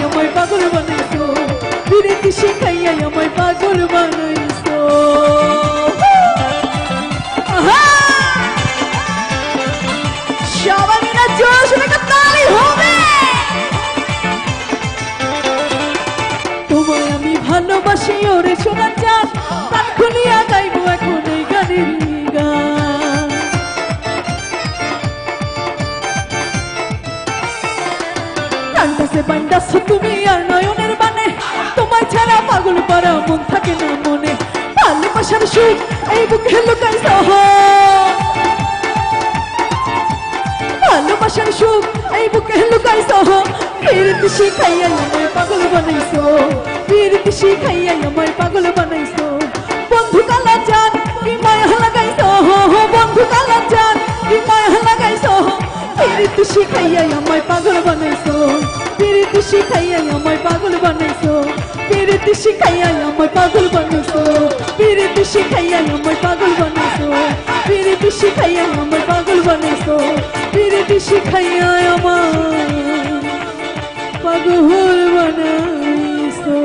আমায় পাগল বানাইছো, পিরিতি শিখাইয়া আমায় পাগল বানাইছো। সবাই মিলে জোর শুনে তালি হবে। তোমায় আমি ভালোবাসি ওরে শোনা চান, কান খুলিয়া গাইবো এখন এই গানের গান। কান্দাসে বান্দাসো তুমি আর নয়নের বানে, তোমায় ছাড়া পাগল পারা মন থাকে না মনে। ভালোবাসার সুখ এই বুকে লুকাইছো, ভালোবাসার সুখ এই বুকে লুকাইছো। পিরিতি শিখাইয়া আমায় পাগল বানাইছো, পিরিতি শিখাইয়া আমায় পাগল বানাইছো। বন্ধু কালা জান কি মায়া লাগাইছো, বন্ধু কালা জান কি মায়া লাগাইছো। পিরিতি শিখাইয়া আমায় পাগল বানাইছো, পিরিতি শিখাইয়া আমায় পাগল বানাইছো, পিরিতি শিখাইয়া আমায় পাগল বানাইছো, পিরিতি শিখাইয়া আমায় পাগল বানাইছো, পিরিতি শিখাইয়া আমায় পাগল বানাইছো, পিরিতি শিখাইয়া আমায় পাগল বানাইছো।